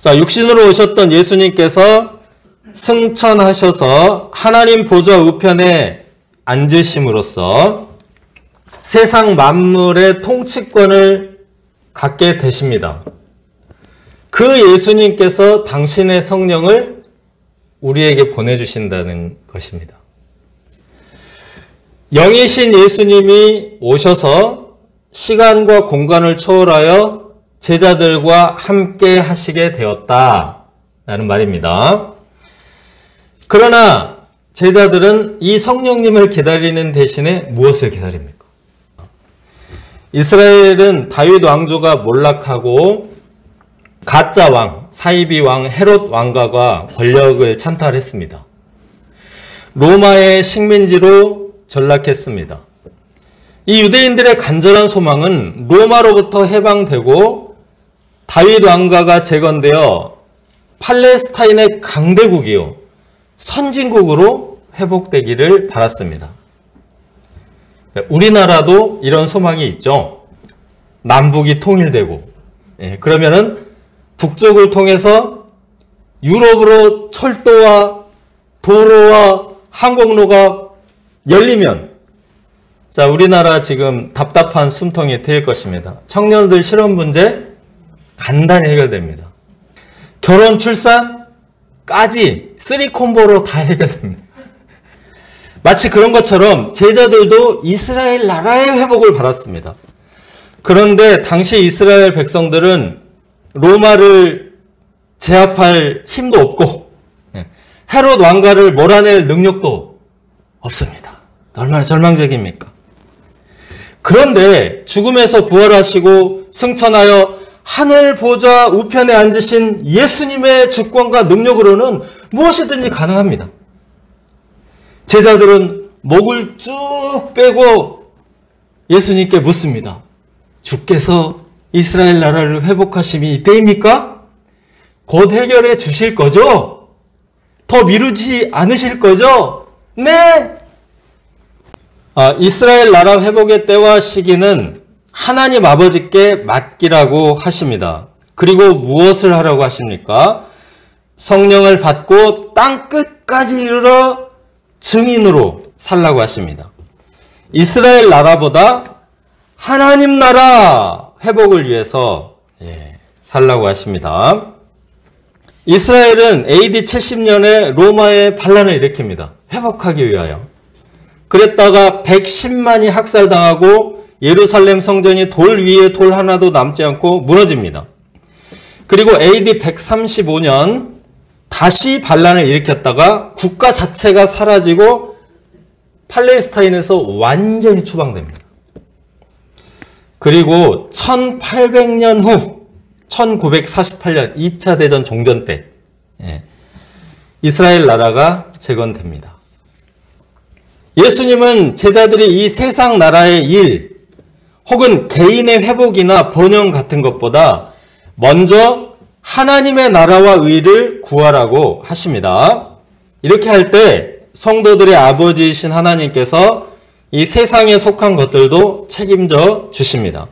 자, 육신으로 오셨던 예수님께서 승천하셔서 하나님 보좌 우편에 앉으심으로써 세상 만물의 통치권을 갖게 되십니다. 그 예수님께서 당신의 성령을 우리에게 보내주신다는 것입니다. 영이신 예수님이 오셔서 시간과 공간을 초월하여 제자들과 함께 하시게 되었다라는 말입니다. 그러나 제자들은 이 성령님을 기다리는 대신에 무엇을 기다립니까? 이스라엘은 다윗 왕조가 몰락하고 가짜 왕, 사이비 왕, 헤롯 왕가가 권력을 찬탈했습니다. 로마의 식민지로 전락했습니다. 이 유대인들의 간절한 소망은 로마로부터 해방되고 다윗 왕가가 재건되어 팔레스타인의 강대국이요 선진국으로 회복되기를 바랐습니다. 우리나라도 이런 소망이 있죠. 남북이 통일되고 그러면은 북쪽을 통해서 유럽으로 철도와 도로와 항공로가 열리면 자, 우리나라 지금 답답한 숨통이 트일 것입니다. 청년들 실업 문제 간단히 해결됩니다. 결혼 출산까지 3콤보로 다 해결됩니다. 마치 그런 것처럼 제자들도 이스라엘 나라의 회복을 바랐습니다. 그런데 당시 이스라엘 백성들은 로마를 제압할 힘도 없고 헤롯 왕가를 몰아낼 능력도 없습니다. 얼마나 절망적입니까? 그런데 죽음에서 부활하시고 승천하여 하늘 보좌 우편에 앉으신 예수님의 주권과 능력으로는 무엇이든지 가능합니다. 제자들은 목을 쭉 빼고 예수님께 묻습니다. 주께서 이스라엘 나라를 회복하심이 이때입니까? 곧 해결해 주실 거죠? 더 미루지 않으실 거죠? 네! 이스라엘 나라 회복의 때와 시기는 하나님 아버지께 맡기라고 하십니다. 그리고 무엇을 하라고 하십니까? 성령을 받고 땅 끝까지 이르러 증인으로 살라고 하십니다. 이스라엘 나라보다 하나님 나라 회복을 위해서 살라고 하십니다. 이스라엘은 AD 70년에 로마의 반란을 일으킵니다. 회복하기 위하여. 그랬다가 110만이 학살당하고 예루살렘 성전이 돌 위에 돌 하나도 남지 않고 무너집니다. 그리고 AD 135년 다시 반란을 일으켰다가 국가 자체가 사라지고 팔레스타인에서 완전히 추방됩니다. 그리고 1800년 후 1948년 2차 대전 종전 때 이스라엘 나라가 재건됩니다. 예수님은 제자들이 이 세상 나라의 일 혹은 개인의 회복이나 번영 같은 것보다 먼저 하나님의 나라와 의를 구하라고 하십니다. 이렇게 할 때 성도들의 아버지이신 하나님께서 이 세상에 속한 것들도 책임져 주십니다.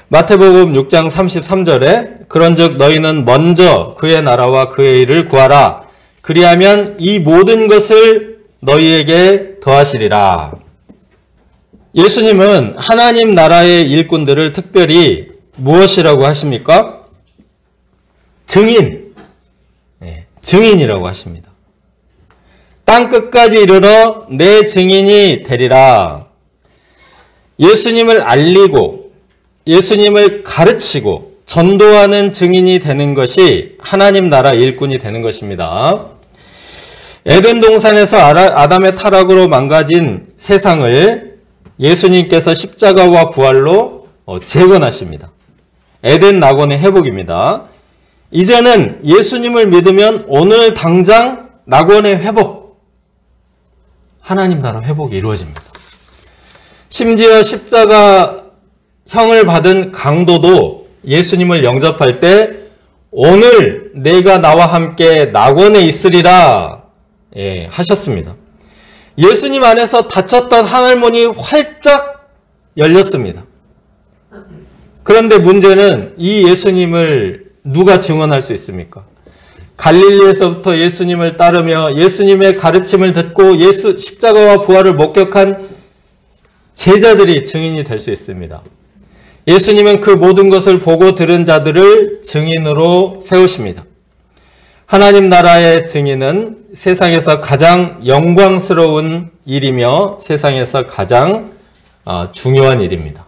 마태복음 6장 33절에 그런즉 너희는 먼저 그의 나라와 그의 의를 구하라. 그리하면 이 모든 것을 너희에게 더하시리라. 예수님은 하나님 나라의 일꾼들을 특별히 무엇이라고 하십니까? 증인, 증인이라고 하십니다. 땅 끝까지 이르러 내 증인이 되리라. 예수님을 알리고 예수님을 가르치고 전도하는 증인이 되는 것이 하나님 나라 일꾼이 되는 것입니다. 에덴 동산에서 아담의 타락으로 망가진 세상을 예수님께서 십자가와 부활로 재건하십니다. 에덴 낙원의 회복입니다. 이제는 예수님을 믿으면 오늘 당장 낙원의 회복, 하나님 나라 회복이 이루어집니다. 심지어 십자가형을 받은 강도도 예수님을 영접할 때 오늘 내가 나와 함께 낙원에 있으리라 하셨습니다. 예수님 안에서 닫혔던 하늘문이 활짝 열렸습니다. 그런데 문제는 이 예수님을 누가 증언할 수 있습니까? 갈릴리에서부터 예수님을 따르며 예수님의 가르침을 듣고 예수 십자가와 부활을 목격한 제자들이 증인이 될 수 있습니다. 예수님은 그 모든 것을 보고 들은 자들을 증인으로 세우십니다. 하나님 나라의 증인은 세상에서 가장 영광스러운 일이며 세상에서 가장 중요한 일입니다.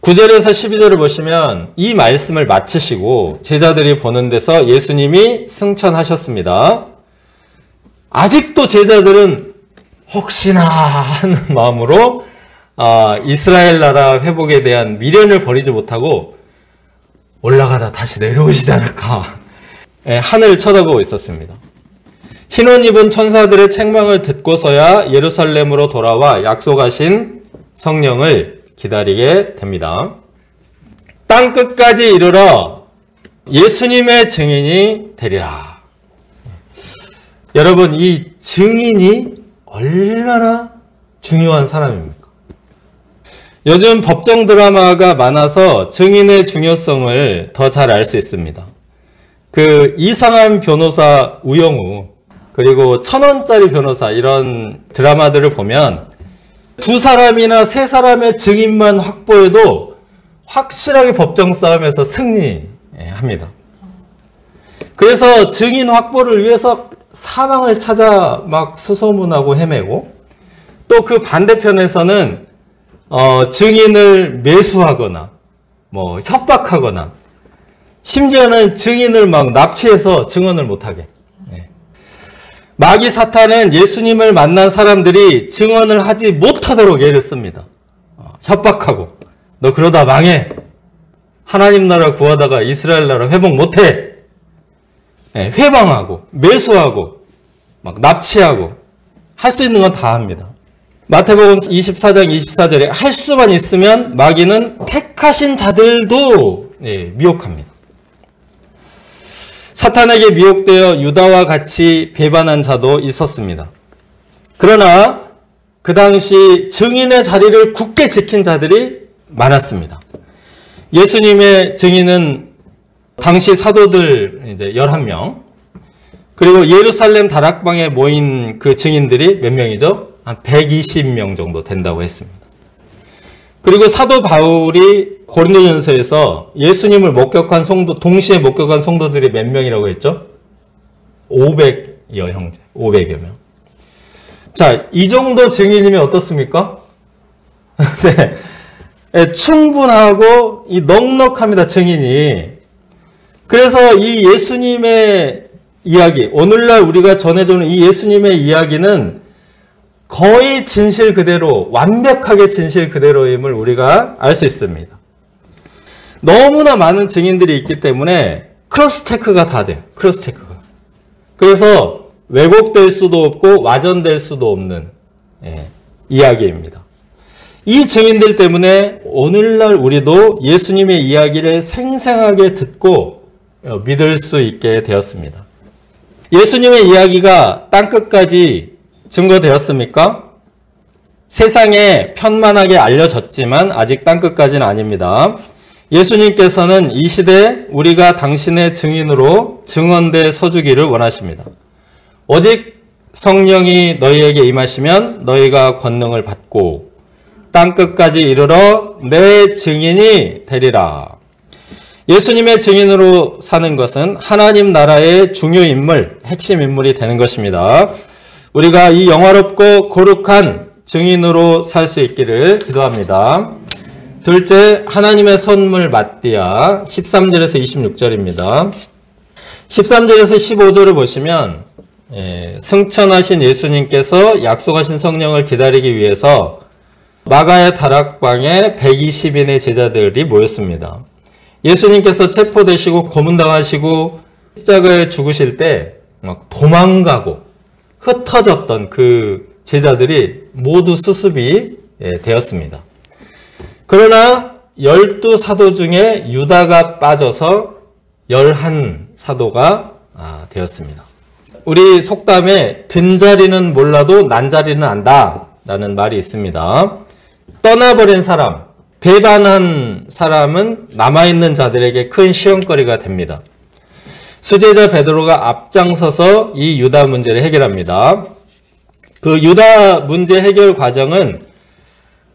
9절에서 12절을 보시면 이 말씀을 마치시고 제자들이 보는 데서 예수님이 승천하셨습니다. 아직도 제자들은 혹시나 하는 마음으로 이스라엘 나라 회복에 대한 미련을 버리지 못하고 올라가다 다시 내려오시지 않을까 하늘을 쳐다보고 있었습니다. 흰옷 입은 천사들의 책망을 듣고서야 예루살렘으로 돌아와 약속하신 성령을 기다리게 됩니다. 땅 끝까지 이르러 예수님의 증인이 되리라. 여러분, 이 증인이 얼마나 중요한 사람입니까? 요즘 법정 드라마가 많아서 증인의 중요성을 더 잘 알 수 있습니다. 그 이상한 변호사 우영우, 그리고 1,000원짜리 변호사, 이런 드라마들을 보면 2사람이나 3사람의 증인만 확보해도 확실하게 법정 싸움에서 승리합니다. 그래서 증인 확보를 위해서 사방을 찾아 막 수소문하고 헤매고, 또 그 반대편에서는 증인을 매수하거나 협박하거나, 심지어는 증인을 막 납치해서 증언을 못하게. 마귀 사탄은 예수님을 만난 사람들이 증언을 하지 못하도록 애를 씁니다. 협박하고, 너 그러다 망해. 하나님 나라 구하다가 이스라엘 나라 회복 못해. 회방하고, 매수하고, 막 납치하고, 할 수 있는 건 다 합니다. 마태복음 24장 24절에 할 수만 있으면 마귀는 택하신 자들도 미혹합니다. 사탄에게 미혹되어 유다와 같이 배반한 자도 있었습니다. 그러나 그 당시 증인의 자리를 굳게 지킨 자들이 많았습니다. 예수님의 증인은 당시 사도들 이제 11명, 그리고 예루살렘 다락방에 모인 그 증인들이 몇 명이죠? 한 120명 정도 된다고 했습니다. 그리고 사도 바울이 고린도전서에서 예수님을 목격한 성도, 동시에 목격한 성도들이 몇 명이라고 했죠? 500여 형제, 500여 명. 자, 이 정도 증인이면 어떻습니까? 네, 충분하고 이 넉넉합니다, 증인이. 그래서 이 예수님의 이야기, 오늘날 우리가 전해주는 이 예수님의 이야기는 거의 진실 그대로, 완벽하게 진실 그대로임을 우리가 알 수 있습니다. 너무나 많은 증인들이 있기 때문에 크로스 체크가 다 돼요. 크로스 체크가. 그래서 왜곡될 수도 없고 와전될 수도 없는 이야기입니다. 이 증인들 때문에 오늘날 우리도 예수님의 이야기를 생생하게 듣고 믿을 수 있게 되었습니다. 예수님의 이야기가 땅끝까지 증거되었습니까? 세상에 편만하게 알려졌지만 아직 땅끝까지는 아닙니다. 예수님께서는 이 시대에 우리가 당신의 증인으로 증언대 서주기를 원하십니다. 오직 성령이 너희에게 임하시면 너희가 권능을 받고 땅끝까지 이르러 내 증인이 되리라. 예수님의 증인으로 사는 것은 하나님 나라의 중요 인물, 핵심 인물이 되는 것입니다. 우리가 이 영화롭고 거룩한 증인으로 살 수 있기를 기도합니다. 둘째, 하나님의 선물 마띠아 13절에서 26절입니다. 13절에서 15절을 보시면 승천하신 예수님께서 약속하신 성령을 기다리기 위해서 마가의 다락방에 120인의 제자들이 모였습니다. 예수님께서 체포되시고 고문당하시고 십자가에 죽으실 때 막 도망가고 흩어졌던 그 제자들이 모두 수습이 되었습니다. 그러나 12사도 중에 유다가 빠져서 11사도가 되었습니다. 우리 속담에 든 자리는 몰라도 난 자리는 안다 라는 말이 있습니다. 떠나버린 사람, 배반한 사람은 남아있는 자들에게 큰 시험거리가 됩니다. 수제자 베드로가 앞장서서 이 유다 문제를 해결합니다. 그 유다 문제 해결 과정은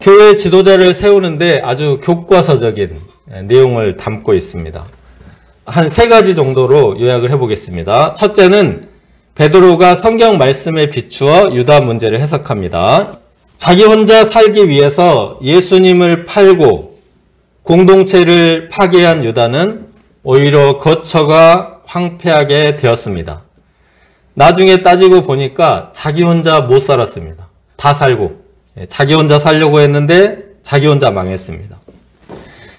교회 지도자를 세우는데 아주 교과서적인 내용을 담고 있습니다. 한 3가지 정도로 요약을 해보겠습니다. 첫째는 베드로가 성경 말씀에 비추어 유다 문제를 해석합니다. 자기 혼자 살기 위해서 예수님을 팔고 공동체를 파괴한 유다는 오히려 거처가 황폐하게 되었습니다. 나중에 따지고 보니까 자기 혼자 못 살았습니다. 다 살고 자기 혼자 살려고 했는데 자기 혼자 망했습니다.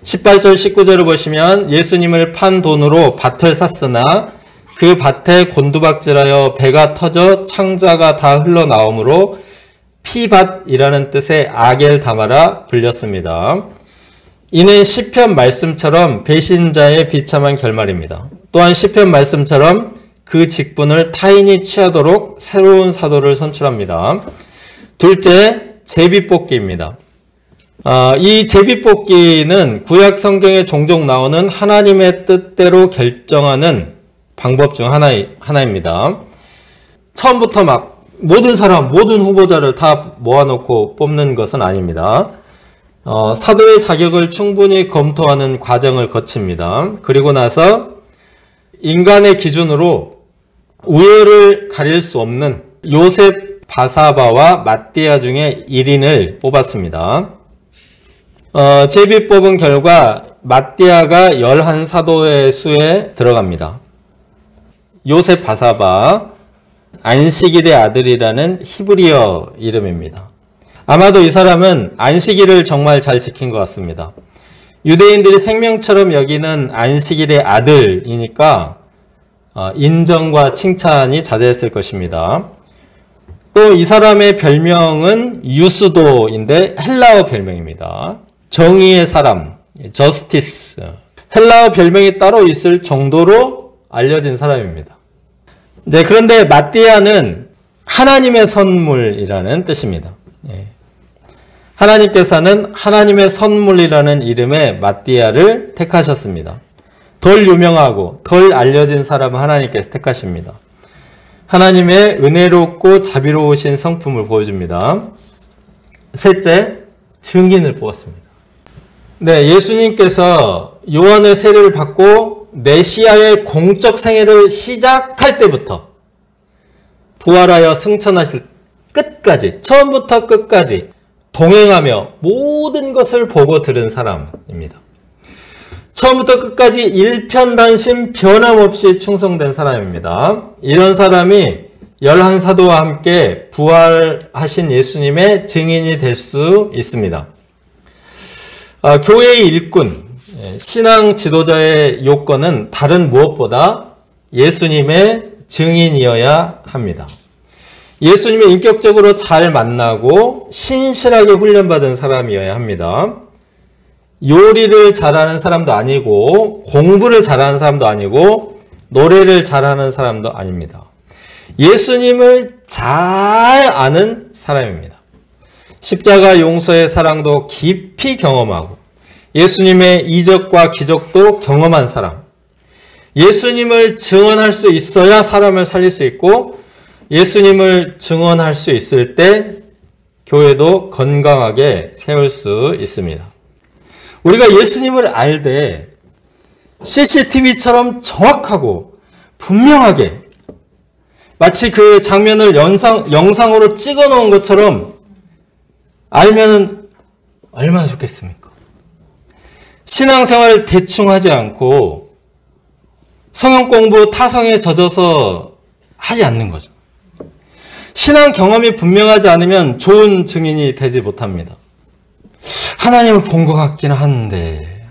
18절 19절을 보시면 예수님을 판 돈으로 밭을 샀으나 그 밭에 곤두박질하여 배가 터져 창자가 다 흘러나오므로 피밭이라는 뜻의 아겔다마라 불렸습니다. 이는 시편 말씀처럼 배신자의 비참한 결말입니다. 또한 시편 말씀처럼 그 직분을 타인이 취하도록 새로운 사도를 선출합니다. 둘째, 제비뽑기입니다. 이 제비뽑기는 구약 성경에 종종 나오는 하나님의 뜻대로 결정하는 방법 중 하나입니다. 처음부터 막 모든 후보자를 다 모아놓고 뽑는 것은 아닙니다. 사도의 자격을 충분히 검토하는 과정을 거칩니다. 그리고 나서 인간의 기준으로 우열을 가릴 수 없는 요셉 바사바와 ματ디아 중에 1인을 뽑았습니다. 제비 뽑은 결과 맏디아가 11사도의 수에 들어갑니다. 요셉 바사바, 안식일의 아들이라는 히브리어 이름입니다. 아마도 이 사람은 안식일을 정말 잘 지킨 것 같습니다. 유대인들이 생명처럼 여기는 안식일의 아들이니까 인정과 칭찬이 자제했을 것입니다. 또 이 사람의 별명은 유스도인데 헬라어 별명입니다. 정의의 사람, 저스티스. 헬라어 별명이 따로 있을 정도로 알려진 사람입니다. 그런데 맏디아는 하나님의 선물이라는 뜻입니다. 하나님께서는 하나님의 선물이라는 이름의 맏디아를 택하셨습니다. 덜 유명하고 덜 알려진 사람은 하나님께서 택하십니다. 하나님의 은혜롭고 자비로우신 성품을 보여줍니다. 셋째, 증인을 뽑았습니다. 예수님께서 요한의 세례를 받고 메시아의 공적 생애를 시작할 때부터 부활하여 승천하실 끝까지, 처음부터 끝까지 동행하며 모든 것을 보고 들은 사람입니다. 처음부터 끝까지 일편단심 변함없이 충성된 사람입니다. 이런 사람이 11사도와 함께 부활하신 예수님의 증인이 될 수 있습니다. 교회의 일꾼, 신앙 지도자의 요건은 다른 무엇보다 예수님의 증인이어야 합니다. 예수님을 인격적으로 잘 만나고 신실하게 훈련받은 사람이어야 합니다. 요리를 잘하는 사람도 아니고 공부를 잘하는 사람도 아니고 노래를 잘하는 사람도 아닙니다. 예수님을 잘 아는 사람입니다. 십자가 용서의 사랑도 깊이 경험하고 예수님의 이적과 기적도 경험한 사람. 예수님을 증언할 수 있어야 사람을 살릴 수 있고 예수님을 증언할 수 있을 때 교회도 건강하게 세울 수 있습니다. 우리가 예수님을 알되 CCTV처럼 정확하고 분명하게 마치 그 장면을 영상으로 찍어 놓은 것처럼 알면 얼마나 좋겠습니까? 신앙생활을 대충 하지 않고 성경 공부 타성에 젖어서 하지 않는 거죠. 신앙 경험이 분명하지 않으면 좋은 증인이 되지 못합니다. 하나님을 본 것 같긴 한데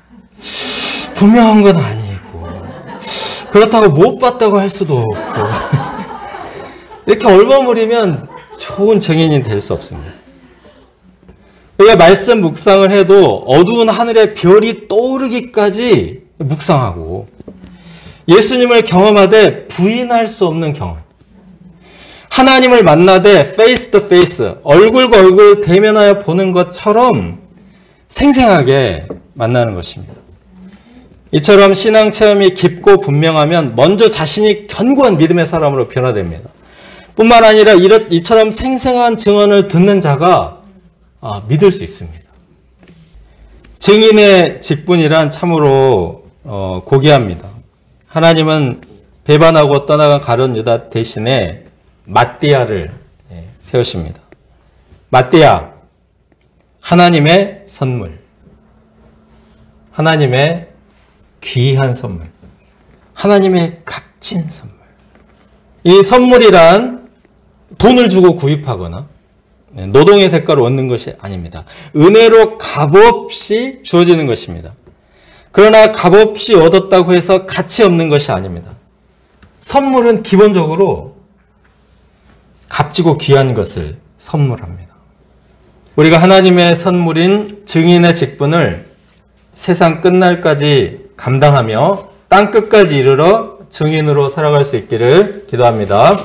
분명한 건 아니고 그렇다고 못 봤다고 할 수도 없고 이렇게 얼버무리면 좋은 증인이 될 수 없습니다. 우리가 말씀 묵상을 해도 어두운 하늘에 별이 떠오르기까지 묵상하고 예수님을 경험하되 부인할 수 없는 경험. 하나님을 만나되 페이스 투 페이스, 얼굴과 얼굴 대면하여 보는 것처럼 생생하게 만나는 것입니다. 이처럼 신앙 체험이 깊고 분명하면 먼저 자신이 견고한 믿음의 사람으로 변화됩니다. 뿐만 아니라 이처럼 생생한 증언을 듣는 자가 믿을 수 있습니다. 증인의 직분이란 참으로 고귀합니다. 하나님은 배반하고 떠나간 가룟 유다 대신에 ματ디아를 세우십니다. 맏디아, 하나님의 선물, 하나님의 귀한 선물, 하나님의 값진 선물. 이 선물이란 돈을 주고 구입하거나 노동의 대가로 얻는 것이 아닙니다. 은혜로 값없이 주어지는 것입니다. 그러나 값없이 얻었다고 해서 가치 없는 것이 아닙니다. 선물은 기본적으로 값지고 귀한 것을 선물합니다. 우리가 하나님의 선물인 증인의 직분을 세상 끝날까지 감당하며 땅끝까지 이르러 증인으로 살아갈 수 있기를 기도합니다.